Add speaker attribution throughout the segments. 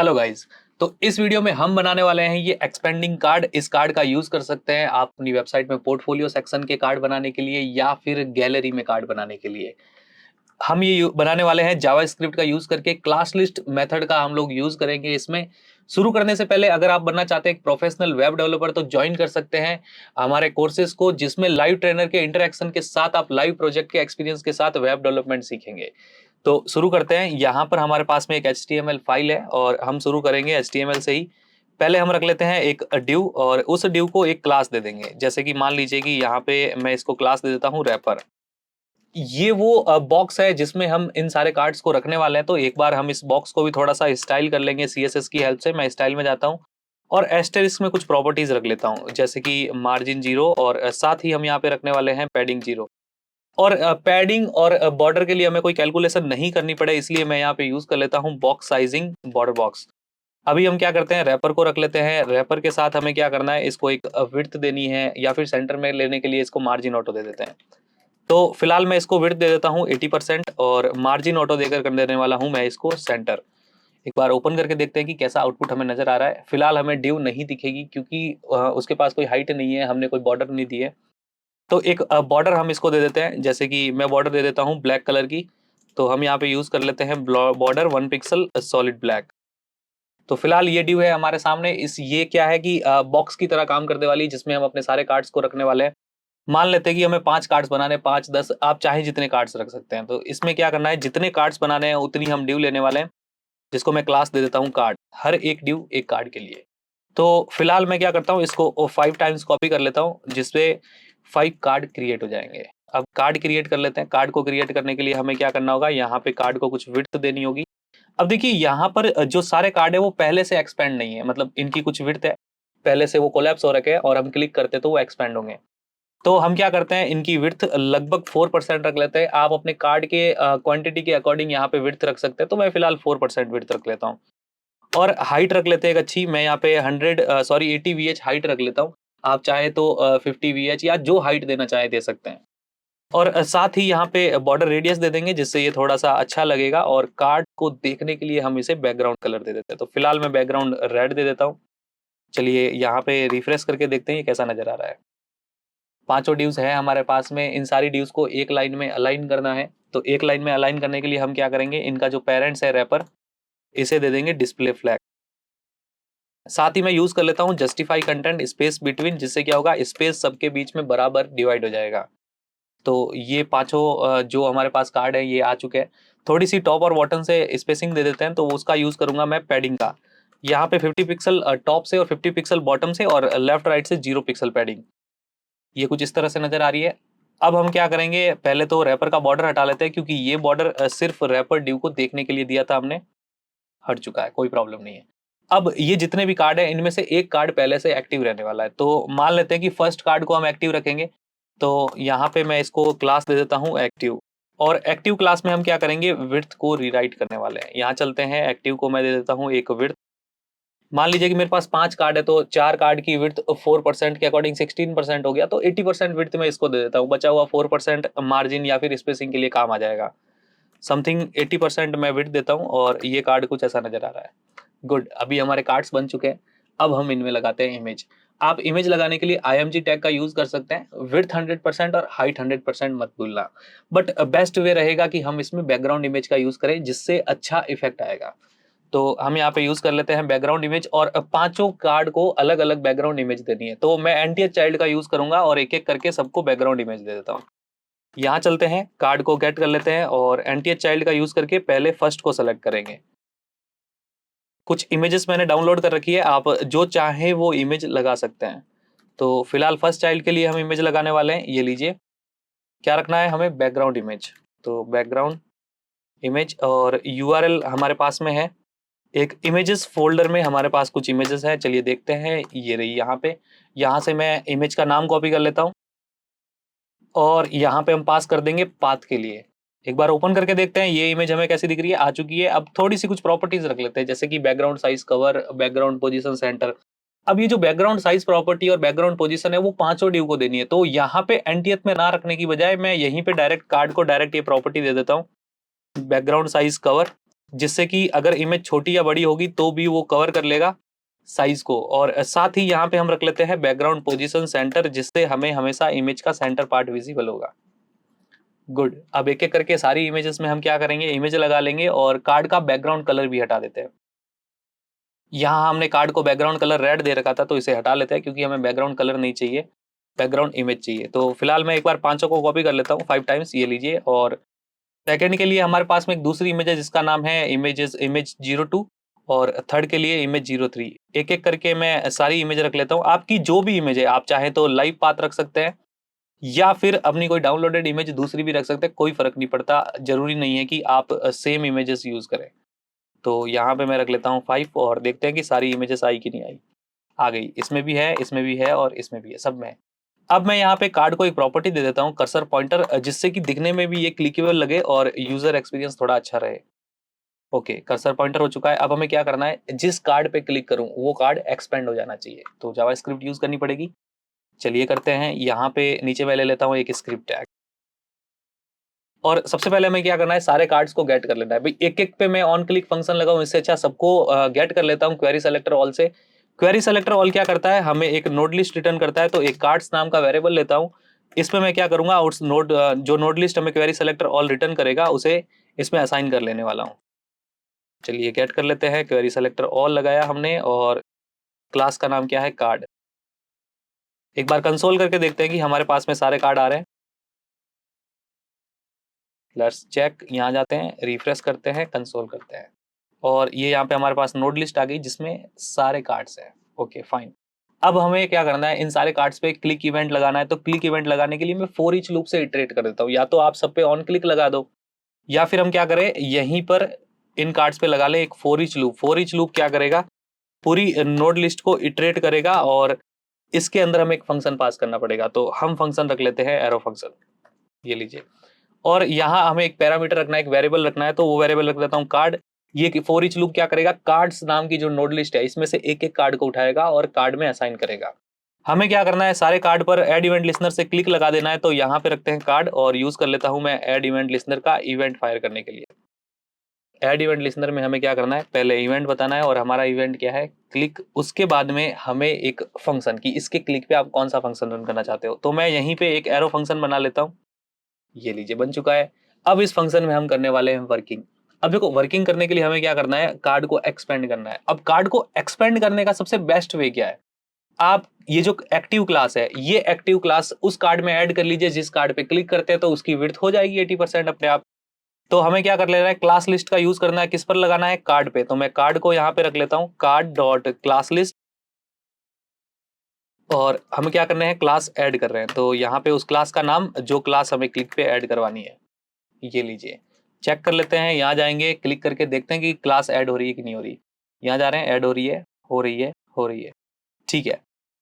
Speaker 1: Hello guys. तो इस video में हम बनाने वाले हैं ये एक्सपेंडिंग कार्ड। इस कार्ड का यूज कर सकते हैं आप अपनी वेबसाइट में पोर्टफोलियो सेक्शन के कार्ड बनाने के लिए या फिर गैलरी में कार्ड बनाने के लिए। हम ये बनाने वाले हैं जावास्क्रिप्ट का यूज करके। क्लास लिस्ट मेथड का हम लोग यूज करेंगे इसमें। शुरू करने से पहले अगर आप बनना चाहते हैं एक प्रोफेशनल वेब डेवलपर तो ज्वाइन कर सकते हैं हमारे कोर्सेज को, जिसमें लाइव ट्रेनर के इंटरेक्शन के साथ आप लाइव प्रोजेक्ट के एक्सपीरियंस के साथ वेब डेवलपमेंट सीखेंगे। तो शुरू करते हैं। यहाँ पर हमारे पास में एक HTML फाइल है और हम शुरू करेंगे HTML से ही। पहले हम रख लेते हैं एक ड्यू और उस ड्यू को एक क्लास दे देंगे। जैसे कि मान लीजिए कि यहाँ पे मैं इसको क्लास दे देता हूँ रैपर। ये वो बॉक्स है जिसमें हम इन सारे कार्ड्स को रखने वाले हैं। तो एक बार हम इस बॉक्स को भी थोड़ा सा स्टाइल कर लेंगे CSS की हेल्प से। मैं स्टाइल में जाता हूँ और एस्टेरिस्क में कुछ प्रॉपर्टीज रख लेता हूँ, जैसे कि मार्जिन 0 और साथ ही हम यहाँ पे रखने वाले हैं पैडिंग 0। और पैडिंग और बॉर्डर के लिए हमें कोई कैलकुलेशन नहीं करनी पड़े, इसलिए मैं यहाँ पे यूज कर लेता हूँ बॉक्स साइजिंग बॉर्डर बॉक्स। अभी हम क्या करते हैं, रैपर को रख लेते हैं। रैपर के साथ हमें क्या करना है, इसको एक विड्थ देनी है या फिर सेंटर में लेने के लिए इसको मार्जिन ऑटो दे देते हैं। तो फिलहाल मैं इसको विड्थ दे देता हूँ 80% और मार्जिन ऑटो देकर कर देने वाला हूँ मैं इसको सेंटर। एक बार ओपन करके देखते हैं कि कैसा आउटपुट हमें नजर आ रहा है। फिलहाल हमें ड्यू नहीं दिखेगी क्योंकि उसके पास कोई हाइट नहीं है, हमने कोई बॉर्डर नहीं दी है। तो एक बॉर्डर हम इसको दे देते हैं, जैसे कि मैं बॉर्डर दे देता हूँ ब्लैक कलर की। तो हम यहाँ पे यूज कर लेते हैं बॉर्डर 1 पिक्सल सॉलिड ब्लैक। तो फिलहाल ये ड्यू है हमारे सामने। इस ये क्या है कि बॉक्स की तरह काम करने वाली, जिसमें हम अपने सारे कार्ड्स को रखने वाले हैं। मान लेते हैं कि हमें 5 कार्ड्स बनाने, 5 10 आप चाहे जितने कार्ड्स रख सकते हैं। तो इसमें क्या करना है, जितने कार्ड्स बनाने हैं उतनी हम ड्यू लेने वाले हैं, जिसको मैं क्लास दे देता हूँ कार्ड। हर एक ड्यू एक कार्ड के लिए। तो फिलहाल मैं क्या करता हूँ, इसको 5 टाइम्स कॉपी कर लेता हूँ, जिसपे 5 कार्ड क्रिएट हो जाएंगे। अब कार्ड क्रिएट कर लेते हैं। कार्ड को क्रिएट करने के लिए हमें क्या करना होगा, यहाँ पे कार्ड को कुछ विड्थ देनी होगी। अब देखिए यहाँ पर जो सारे कार्ड है वो पहले से एक्सपेंड नहीं है, मतलब इनकी कुछ विड्थ है, पहले से वो कोलैप्स हो रखे हैं और हम क्लिक करते तो वो एक्सपेंड होंगे। तो हम क्या करते हैं, इनकी विड्थ लगभग 4% रख लेते हैं। आप अपने कार्ड के क्वांटिटी के अकॉर्डिंग यहाँ पे विड्थ रख सकते हैं। तो मैं फिलहाल 4% विड्थ रख लेता हूँ और हाइट रख लेते हैं एक अच्छी। मैं यहाँ पे 80 VH हाइट रख लेता हूँ। आप चाहे तो 50 VH या जो हाइट देना चाहे दे सकते हैं। और साथ ही यहाँ पे बॉर्डर रेडियस दे देंगे, जिससे ये थोड़ा सा अच्छा लगेगा। और कार्ड को देखने के लिए हम इसे बैकग्राउंड कलर दे देते हैं। तो फिलहाल मैं बैकग्राउंड रेड दे देता हूँ। चलिए यहाँ पे रिफ्रेश करके देखते हैं ये कैसा नजर आ रहा है। पांचों ड्यूज है हमारे पास में। इन सारी ड्यूज को एक लाइन में अलाइन करना है। तो एक लाइन में अलाइन करने के लिए हम क्या करेंगे, इनका जो पेरेंट्स है रैपर, इसे दे देंगे डिस्प्ले फ्लैग। साथ ही मैं यूज कर लेता हूँ जस्टिफाई कंटेंट स्पेस बिटवीन, जिससे क्या होगा, स्पेस सबके बीच में बराबर डिवाइड हो जाएगा। तो ये पांचों जो हमारे पास कार्ड है ये आ चुके हैं। थोड़ी सी टॉप और बॉटम से स्पेसिंग दे देते हैं, तो उसका यूज करूंगा मैं पैडिंग का। यहाँ पे 50 पिक्सल टॉप से और 50 पिक्सल बॉटम से और लेफ्ट राइट से 0 पिक्सल पैडिंग। ये कुछ इस तरह से नजर आ रही है। अब हम क्या करेंगे, पहले तो रैपर का बॉर्डर हटा लेते हैं, क्योंकि ये बॉर्डर सिर्फ रैपर ड्यू को देखने के लिए दिया था हमने। हट चुका है, कोई प्रॉब्लम नहीं है। अब ये जितने भी कार्ड है इनमें से एक कार्ड पहले से एक्टिव रहने वाला है। तो मान लेते हैं कि फर्स्ट कार्ड को हम एक्टिव रखेंगे। तो यहाँ पे मैं इसको क्लास दे देता हूँ एक्टिव। और एक्टिव क्लास में हम क्या करेंगे, विड्थ को रीराइट करने वाले हैं। यहाँ चलते हैं, एक्टिव को मैं दे देता हूँ एक विड्थ। मान लीजिए कि मेरे पास 5 कार्ड है, तो 4 कार्ड की विड्थ 4% के अकॉर्डिंग 16% हो गया। तो 80% विड्थ में इसको दे देता हूँ। बचा हुआ 4% मार्जिन या फिर स्पेसिंग के लिए काम आ जाएगा। समथिंग 80% मैं विड्थ देता हूँ और ये कार्ड कुछ ऐसा नजर आ रहा है। गुड, अभी हमारे कार्ड्स बन चुके हैं। अब हम इनमें लगाते हैं इमेज। आप इमेज लगाने के लिए IMG टैग का यूज कर सकते हैं। विड्थ 100% और हाइट 100% मत भूलना। बट बेस्ट वे रहेगा कि हम इसमें बैकग्राउंड इमेज का यूज करें, जिससे अच्छा इफेक्ट आएगा। तो हम यहाँ पे यूज कर लेते हैं बैकग्राउंड इमेज और पांचों कार्ड को अलग अलग बैकग्राउंड इमेज देनी है। तो मैं NTH चाइल्ड का यूज करूंगा और एक एक करके सबको बैकग्राउंड इमेज दे देता हूँ। यहाँ चलते हैं, कार्ड को गेट कर लेते हैं और NTH चाइल्ड का यूज करके पहले फर्स्ट को सेलेक्ट करेंगे। कुछ इमेजेस मैंने डाउनलोड कर रखी है, आप जो चाहे वो इमेज लगा सकते हैं। तो फिलहाल फर्स्ट चाइल्ड के लिए हम इमेज लगाने वाले हैं। ये लीजिए, क्या रखना है हमें, बैकग्राउंड इमेज। तो बैकग्राउंड इमेज और URL हमारे पास में है। एक इमेजेस फोल्डर में हमारे पास कुछ इमेजेस है, चलिए देखते हैं। ये रही यहाँ पे। यहाँ से मैं इमेज का नाम कॉपी कर लेता हूँ और यहाँ पे हम पास कर देंगे पाथ के लिए। एक बार ओपन करके देखते हैं ये इमेज हमें कैसी दिख रही है, आ चुकी है। अब थोड़ी सी कुछ प्रॉपर्टीज रख लेते हैं, जैसे कि background size cover, background position centre. अब ये जो बैकग्राउंड साइज प्रॉपर्टी और बैकग्राउंड पोजीशन है वो पांचों ड्यू को देनी है। तो यहाँ पे NTH में ना रखने की बजाय मैं यहीं पे डायरेक्ट कार्ड को डायरेक्ट ये प्रॉपर्टी दे देता हूँ, बैकग्राउंड साइज कवर जिससे कि अगर इमेज छोटी या बड़ी होगी तो भी वो कवर कर लेगा साइज को। और साथ ही यहाँ पे हम रख लेते हैं बैकग्राउंड पोजीशन सेंटर, जिससे हमें हमेशा इमेज का सेंटर पार्ट विजिबल होगा। गुड। अब एक एक करके सारी इमेजेस में हम क्या करेंगे, इमेज लगा लेंगे और कार्ड का बैकग्राउंड कलर भी हटा देते हैं। यहाँ हमने कार्ड को बैकग्राउंड कलर रेड दे रखा था, तो इसे हटा लेते हैं क्योंकि हमें बैकग्राउंड कलर नहीं चाहिए, बैकग्राउंड इमेज चाहिए। तो फिलहाल मैं एक बार पांचों को कॉपी कर लेता हूँ 5 टाइम्स, ये लीजिए। और सेकंड के लिए हमारे पास में एक दूसरी इमेज है जिसका नाम है इमेज 02, और थर्ड के लिए इमेज 03। एक एक करके मैं सारी इमेज रख लेता हूँ। आपकी जो भी इमेज है, आप चाहे तो लाइव पाथ रख सकते हैं या फिर अपनी कोई डाउनलोडेड इमेज दूसरी भी रख सकते हैं, कोई फर्क नहीं पड़ता। जरूरी नहीं है कि आप सेम इमेजेस यूज करें। तो यहाँ पे मैं रख लेता हूँ 5 और देखते हैं कि सारी इमेजेस आई कि नहीं आई। आ गई, इसमें भी है, इसमें भी है और इसमें भी है, सब में है। अब मैं यहाँ पे कार्ड को एक प्रॉपर्टी दे देता हूँ कर्सर पॉइंटर, जिससे कि दिखने में भी ये क्लिकेबल लगे और यूजर एक्सपीरियंस थोड़ा अच्छा रहे। ओके, कर्सर पॉइंटर हो चुका है। अब हमें क्या करना है, जिस कार्ड पे क्लिक करूं वो कार्ड एक्सपेंड हो जाना चाहिए, तो जावास्क्रिप्ट यूज करनी पड़ेगी। चलिए करते हैं। यहाँ पे नीचे मैं ले लेता हूँ एक स्क्रिप्ट टैग, और सबसे पहले हमें क्या करना है, सारे कार्ड्स को गेट कर लेना है। भाई एक एक पे मैं ऑन क्लिक फंक्शन लगाऊं, इससे अच्छा सबको गेट कर लेता हूँ क्वेरी सेलेक्टर ऑल से। क्वेरी सेलेक्टर ऑल क्या करता है, हमें एक नोड लिस्ट रिटर्न करता है। तो एक कार्ड्स नाम का वेरिएबल लेता हूँ, इसमें मैं क्या करूंगा, उस नोड जो नोड लिस्ट हमें क्वेरी सेलेक्टर ऑल रिटर्न करेगा उसे इसमें असाइन कर लेने वाला हूँ। चलिए गेट कर लेते हैं, क्वेरी सेलेक्टर ऑल लगाया हमने और क्लास का नाम क्या है, कार्ड। एक बार कंसोल करके देखते हैं कि हमारे पास में सारे कार्ड आ रहे हैं। लेट्स चेक, यहाँ जाते हैं, रिफ्रेश करते हैं, कंसोल करते हैं, और ये यहाँ पे हमारे पास नोड लिस्ट आ गई जिसमें सारे कार्ड्स हैं। Okay fine. अब हमें क्या करना है, इन सारे कार्ड्स पे क्लिक इवेंट लगाना है। तो क्लिक इवेंट लगाने के लिए मैं फॉर ईच लूप से इटरेट कर देता हूँ। या तो आप सब पे ऑन क्लिक लगा दो, या फिर हम क्या करें, यहीं पर इन कार्ड्स पे लगा ले एक for each loop. For each loop क्या करेगा, पूरी नोड लिस्ट को इटरेट करेगा और इसके अंदर हमें एक फंक्शन पास करना पड़ेगा। तो हम फंक्शन रख लेते हैं एरो फंक्शन, ये लीजिए। और यहाँ हमें एक पैरामीटर रखना है, एक वेरिएबल रखना है, तो वो वेरिएबल रख देता हूँ कार्ड। ये फॉर ईच लूप क्या करेगा, कार्ड्स नाम की जो नोड लिस्ट है इसमें से एक एक कार्ड को उठाएगा और कार्ड में असाइन करेगा। हमें क्या करना है, सारे कार्ड पर एड इवेंट लिस्नर से क्लिक लगा देना है। तो यहाँ पे रखते हैं कार्ड और यूज कर लेता हूँ मैं एड इवेंट लिस्नर का इवेंट फायर करने के लिए। एड इवेंट लिस्नर में हमें क्या करना है, पहले इवेंट बताना है और हमारा इवेंट क्या है, क्लिक। उसके बाद में हमें एक फंक्शन की, इसके क्लिक पे आप कौन सा फंक्शन रन करना चाहते हो। तो मैं यहीं पे एक एरो फंक्शन बना लेता हूँ, ये लीजिए बन चुका है। अब इस फंक्शन में हम करने वाले हैं वर्किंग। अब देखो, वर्किंग करने के लिए हमें क्या करना है, कार्ड को एक्सपेंड करना है। अब कार्ड को एक्सपेंड करने का सबसे बेस्ट वे क्या है, आप ये जो एक्टिव क्लास है, ये एक्टिव क्लास उस कार्ड में ऐड कर लीजिए जिस कार्ड पे क्लिक करते हैं, तो उसकी विड्थ हो जाएगी 80% अपने आप। तो हमें क्या कर लेना है, क्लास लिस्ट का यूज करना है, किस पर लगाना है, कार्ड पे। तो मैं कार्ड को यहाँ पे रख लेता हूँ, कार्ड डॉट क्लास लिस्ट, और हमें क्या करना है, क्लास ऐड कर रहे हैं। तो यहाँ पे उस क्लास का नाम, जो क्लास हमें क्लिक पे ऐड करवानी है, ये लीजिए। चेक कर लेते हैं, यहाँ जाएंगे, क्लिक करके देखते हैं कि क्लास ऐड हो रही है कि नहीं हो रही। यहाँ जा रहे हैं, ऐड हो रही है, हो रही है, हो रही है, ठीक है,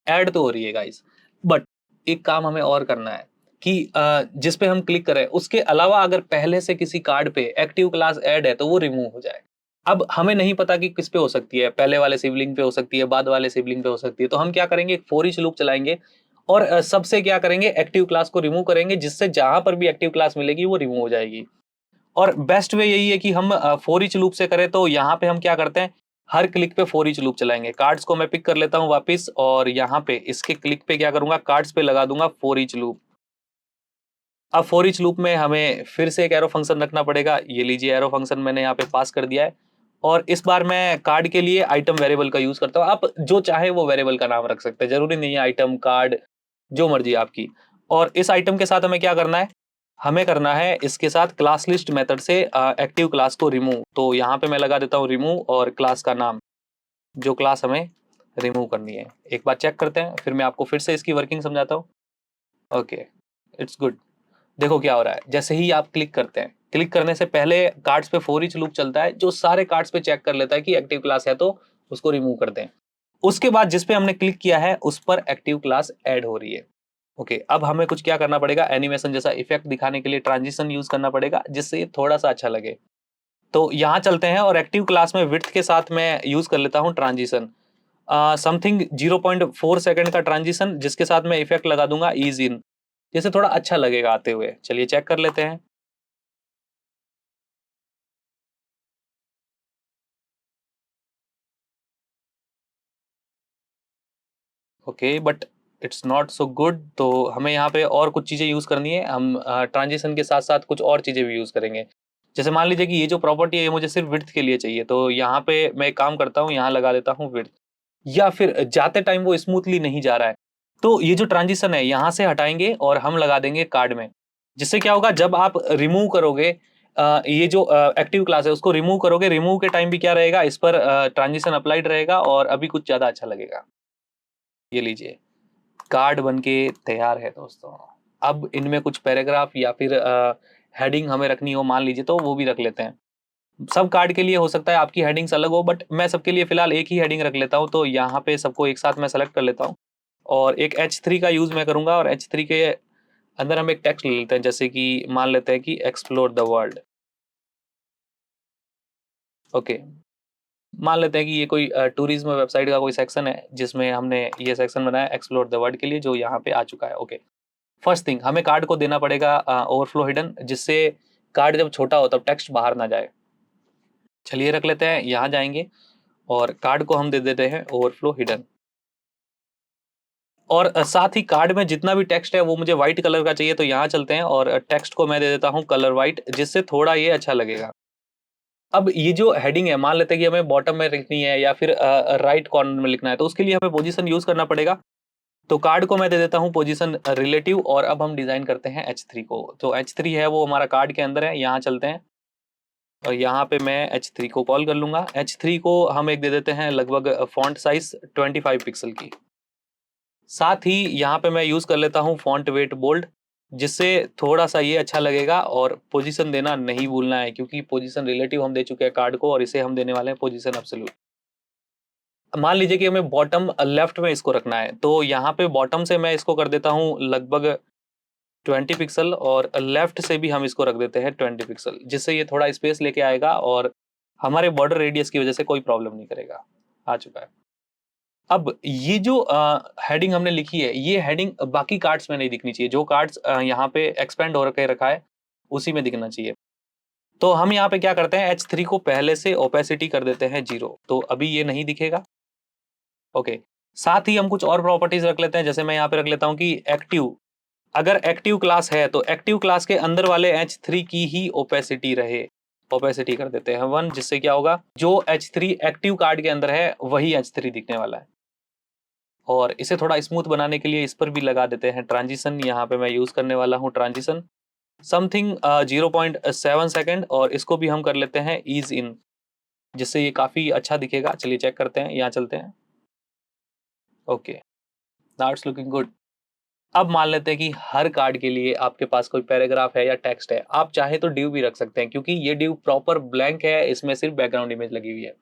Speaker 1: ऐड तो हो रही है गाइस। बट एक काम हमें और करना है कि जिस पे हम क्लिक करें उसके अलावा अगर पहले से किसी कार्ड पे एक्टिव क्लास ऐड है तो वो रिमूव हो जाए। अब हमें नहीं पता कि किस पे हो सकती है, पहले वाले सिबलिंग पे हो सकती है, बाद वाले सिबलिंग पे हो सकती है। तो हम क्या करेंगे, एक फॉर ईच लूप चलाएंगे और सबसे क्या करेंगे, एक्टिव क्लास को रिमूव करेंगे, जिससे जहां पर भी एक्टिव क्लास मिलेगी वो रिमूव हो जाएगी। और बेस्ट वे यही है कि हम फॉर ईच लूप से करें। तो यहाँ पे हम क्या करते हैं, हर क्लिक पे फॉर ईच लूप चलाएंगे। कार्ड्स को मैं पिक कर लेता हूँ वापस, और यहाँ पे इसके क्लिक पे क्या करूंगा, कार्ड्स पे लगा दूंगा फॉर ईच लूप। अब फॉर ईच लूप में हमें फिर से एक एरो फंक्शन रखना पड़ेगा, ये लीजिए एरो फंक्शन मैंने यहाँ पे पास कर दिया है। और इस बार मैं कार्ड के लिए आइटम वेरिएबल का यूज करता हूँ। आप जो चाहे वो वेरिएबल का नाम रख सकते हैं, जरूरी नहीं है आइटम, कार्ड, जो मर्जी आपकी। और इस आइटम के साथ हमें क्या करना है, हमें करना है इसके साथ क्लास लिस्ट मेथड से एक्टिव क्लास को रिमूव। तो यहाँ पे मैं लगा देता हूँ रिमूव और क्लास का नाम, जो क्लास हमें रिमूव करनी है। एक बार चेक करते हैं, फिर मैं आपको फिर से इसकी वर्किंग समझाता हूँ। Okay, it's good. देखो क्या हो रहा है, जैसे ही आप क्लिक करते हैं, क्लिक करने से पहले कार्ड्स पे फॉर ईच लूप चलता है, जो सारे कार्ड्स पे चेक कर लेता है कि एक्टिव क्लास है तो उसको रिमूव कर दें। उसके बाद जिस पे हमने क्लिक किया है उस पर एक्टिव क्लास ऐड हो रही है। ओके, अब हमें कुछ क्या करना पड़ेगा, एनिमेशन जैसा इफेक्ट दिखाने के लिए ट्रांजिशन यूज करना पड़ेगा, जिससे ये थोड़ा सा अच्छा लगे। तो यहाँ चलते हैं और एक्टिव क्लास में विड्थ के साथ मैं यूज कर लेता हूँ ट्रांजिशन, समथिंग 0.4 सेकंड का ट्रांजिशन, जिसके साथ मैं इफेक्ट लगा दूंगा ईज इन, जैसे थोड़ा अच्छा लगेगा आते हुए। चलिए चेक कर लेते हैं। Okay, but it's not so good. तो हमें यहाँ पे और कुछ चीज़ें यूज़ करनी है। हम ट्रांजिशन के साथ साथ कुछ और चीज़ें भी यूज़ करेंगे। जैसे मान लीजिए कि ये जो प्रॉपर्टी है ये मुझे सिर्फ विड्थ के लिए चाहिए, तो यहाँ पे मैं एक काम करता हूँ, यहाँ लगा देता हूँ विड्थ। या फिर जाते टाइम वो स्मूथली नहीं जा रहा है, तो ये जो ट्रांजिशन है यहाँ से हटाएंगे और हम लगा देंगे कार्ड में। जिससे क्या होगा, जब आप रिमूव करोगे ये जो एक्टिव क्लास है उसको रिमूव करोगे, रिमूव के टाइम भी क्या रहेगा, इस पर ट्रांजिशन अप्लाइड रहेगा और अभी कुछ ज़्यादा अच्छा लगेगा। ये लीजिए, कार्ड बनके तैयार है दोस्तों। अब इनमें कुछ पैराग्राफ या फिर हेडिंग हमें रखनी हो मान लीजिए, तो वो भी रख लेते हैं। सब कार्ड के लिए हो सकता है आपकी हेडिंग्स अलग हो, बट मैं सबके लिए फिलहाल एक ही हेडिंग रख लेता हूँ। तो यहाँ पे सबको एक साथ मैं सेलेक्ट कर लेता हूँ और एक H3 का यूज मैं करूंगा और H3 के अंदर हम एक टेक्स्ट ले लेते हैं, जैसे कि मान लेते हैं कि एक्सप्लोर द वर्ल्ड। ओके, मान लेते हैं कि ये कोई टूरिज्म वेबसाइट का कोई सेक्शन है जिसमें हमने ये सेक्शन बनाया एक्सप्लोर द वर्ल्ड के लिए, जो यहाँ पे आ चुका है। ओके, फर्स्ट थिंग हमें कार्ड को देना पड़ेगा ओवरफ्लो हिडन, जिससे कार्ड जब छोटा हो तब टेक्स्ट बाहर ना जाए। चलिए रख लेते हैं, यहाँ जाएंगे और कार्ड को हम दे देते हैं ओवरफ्लो हिडन। और साथ ही कार्ड में जितना भी टेक्स्ट है वो मुझे व्हाइट कलर का चाहिए, तो यहाँ चलते हैं और टेक्स्ट को मैं दे देता हूँ कलर व्हाइट, जिससे थोड़ा ये अच्छा लगेगा। अब ये जो हेडिंग है मान लेते हैं कि हमें बॉटम में लिखनी है या फिर राइट कॉर्नर में लिखना है, तो उसके लिए हमें पोजीशन यूज करना पड़ेगा। तो कार्ड को मैं दे देता हूँ पोजीशन रिलेटिव और अब हम डिजाइन करते हैं H3 को। तो H3 है वो हमारा कार्ड के अंदर है, यहाँ चलते हैं और यहाँ पे मैं H3 को कॉल कर लूंगा। H3 को हम एक दे देते हैं लगभग फॉन्ट साइज 25 पिक्सल की। साथ ही यहाँ पे मैं यूज कर लेता हूँ फॉन्ट वेट बोल्ड, जिससे थोड़ा सा ये अच्छा लगेगा। और पोजीशन देना नहीं भूलना है, क्योंकि पोजीशन रिलेटिव हम दे चुके हैं कार्ड को और इसे हम देने वाले हैं पोजीशन एब्सोल्यूट। मान लीजिए कि हमें बॉटम लेफ्ट में इसको रखना है, तो यहाँ पे बॉटम से मैं इसको कर देता हूँ लगभग 20 पिक्सल और लेफ्ट से भी हम इसको रख देते हैं 20 पिक्सल, जिससे ये थोड़ा स्पेस लेके आएगा और हमारे बॉर्डर रेडियस की वजह से कोई प्रॉब्लम नहीं करेगा। आ चुका है। अब ये जो हेडिंग हमने लिखी है, ये हेडिंग बाकी कार्ड्स में नहीं दिखनी चाहिए। जो कार्ड्स यहाँ पे एक्सपेंड हो रखे रखा है उसी में दिखना चाहिए। तो हम यहाँ पे क्या करते हैं, H3 को पहले से ओपेसिटी कर देते हैं 0, तो अभी ये नहीं दिखेगा। ओके, साथ ही हम कुछ और प्रॉपर्टीज रख लेते हैं। जैसे मैं यहाँ पे रख लेता हूँ कि एक्टिव, अगर एक्टिव क्लास है तो एक्टिव क्लास के अंदर वाले H3 की ही ओपेसिटी रहे। ओपेसिटी कर देते हैं 1, जिससे क्या होगा, जो H3 एक्टिव कार्ड के अंदर है वही H3 दिखने वाला है। और इसे थोड़ा स्मूथ बनाने के लिए इस पर भी लगा देते हैं ट्रांजिशन। यहाँ पे मैं यूज करने वाला हूँ ट्रांजिशन समथिंग 0.7 सेकेंड और इसको भी हम कर लेते हैं ईज इन, जिससे ये काफी अच्छा दिखेगा। चलिए चेक करते हैं, यहाँ चलते हैं। Okay, now it's looking good. अब मान लेते हैं कि हर कार्ड के लिए आपके पास कोई पैराग्राफ है या टेक्स्ट है। आप चाहे तो डिव भी रख सकते हैं, क्योंकि ये डिव प्रॉपर ब्लैंक है, इसमें सिर्फ बैकग्राउंड इमेज लगी हुई है।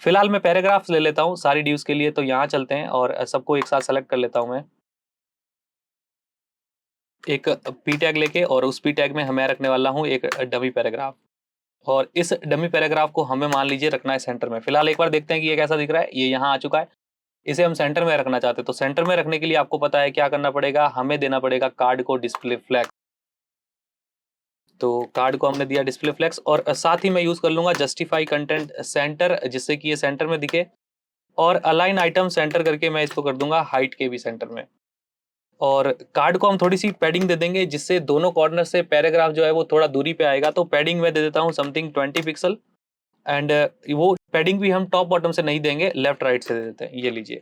Speaker 1: फिलहाल मैं पैराग्राफ्स ले लेता हूँ सारी डिव्स के लिए, तो यहाँ चलते हैं और सबको एक साथ सेलेक्ट कर लेता हूँ मैं एक पी टैग लेके, और उस पी टैग में मैं रखने वाला हूँ एक डमी पैराग्राफ। और इस डमी पैराग्राफ को हमें मान लीजिए रखना है सेंटर में। फिलहाल एक बार देखते हैं कि ये कैसा दिख रहा है। ये यहाँ आ चुका है। इसे हम सेंटर में रखना चाहते हैं, तो सेंटर में रखने के लिए आपको पता है क्या करना पड़ेगा, हमें देना पड़ेगा कार्ड को डिस्प्ले फ्लैग। तो कार्ड को हमने दिया डिस्प्ले फ्लेक्स और साथ ही मैं यूज कर लूंगा जस्टिफाई कंटेंट सेंटर, जिससे कि ये सेंटर में दिखे। और अलाइन आइटम सेंटर करके मैं इसको कर दूंगा हाइट के भी सेंटर में। और कार्ड को हम थोड़ी सी पैडिंग दे देंगे, जिससे दोनों कॉर्नर से पैराग्राफ जो है वो थोड़ा दूरी पे आएगा। तो पैडिंग में दे देता हूँ समथिंग 20 पिक्सल। एंड वो पैडिंग भी हम टॉप बॉटम से नहीं देंगे, लेफ्ट राइट से दे देते हैं। ये लीजिए,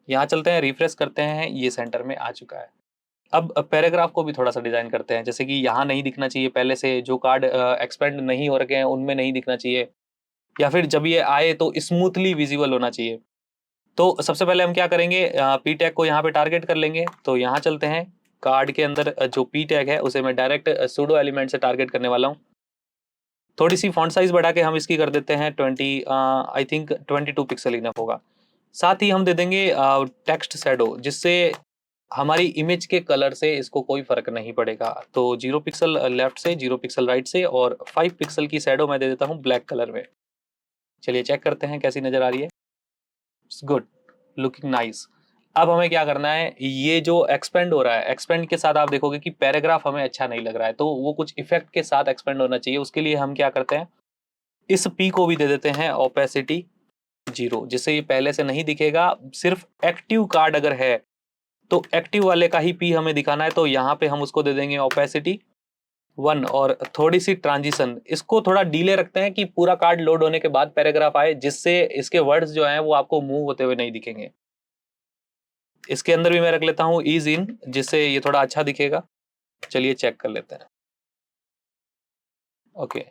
Speaker 1: यहाँ चलते हैं, रिफ्रेश करते हैं, ये सेंटर में आ चुका है। अब पैराग्राफ को भी थोड़ा सा डिजाइन करते हैं। जैसे कि यहाँ नहीं दिखना चाहिए, पहले से जो कार्ड एक्सपेंड नहीं हो रखे हैं उनमें नहीं दिखना चाहिए, या फिर जब ये आए तो स्मूथली विजिबल होना चाहिए। तो सबसे पहले हम क्या करेंगे, पी टैग को यहाँ पे टारगेट कर लेंगे। तो यहाँ चलते हैं, कार्ड के अंदर जो पी टैग है उसे मैं डायरेक्ट सूडो एलिमेंट से टारगेट करने वाला हूँ। थोड़ी सी फॉन्ट साइज बढ़ा के हम इसकी कर देते हैं 20, आई थिंक 22 पिक्सल इनफ होगा। साथ ही हम दे देंगे टेक्स्ट शैडो, जिससे हमारी इमेज के कलर से इसको कोई फर्क नहीं पड़ेगा। तो 0 पिक्सल लेफ्ट से, 0 पिक्सल राइट से और 5 पिक्सल की शैडो मैं दे देता हूँ ब्लैक कलर में। चलिए चेक करते हैं कैसी नजर आ रही है। It's good, looking nice. अब हमें क्या करना है, ये जो एक्सपेंड हो रहा है, एक्सपेंड के साथ आप देखोगे कि पैराग्राफ हमें अच्छा नहीं लग रहा है, तो वो कुछ इफेक्ट के साथ एक्सपेंड होना चाहिए। उसके लिए हम क्या करते हैं, इस पी को भी दे देते हैं ओपेसिटी 0, जिससे ये पहले से नहीं दिखेगा। सिर्फ एक्टिव कार्ड अगर है तो एक्टिव वाले का ही पी हमें दिखाना है, तो यहाँ पे हम उसको दे देंगे ओपेसिटी 1 और थोड़ी सी ट्रांजिशन। इसको थोड़ा डिले रखते हैं कि पूरा कार्ड लोड होने के बाद पैराग्राफ आए, जिससे इसके वर्ड्स जो हैं वो आपको मूव होते हुए नहीं दिखेंगे। इसके अंदर भी मैं रख लेता हूँ ईज इन, जिससे ये थोड़ा अच्छा दिखेगा। चलिए चेक कर लेते हैं। Okay,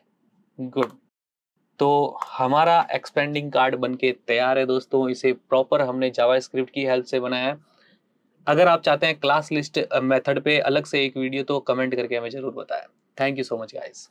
Speaker 1: good. तो हमारा एक्सपेंडिंग कार्ड बनके तैयार है दोस्तों। इसे प्रॉपर हमने जावास्क्रिप्ट की हेल्प से बनाया है। अगर आप चाहते हैं क्लास लिस्ट मेथड पे अलग से एक वीडियो, तो कमेंट करके हमें जरूर बताएं। Thank you so much guys.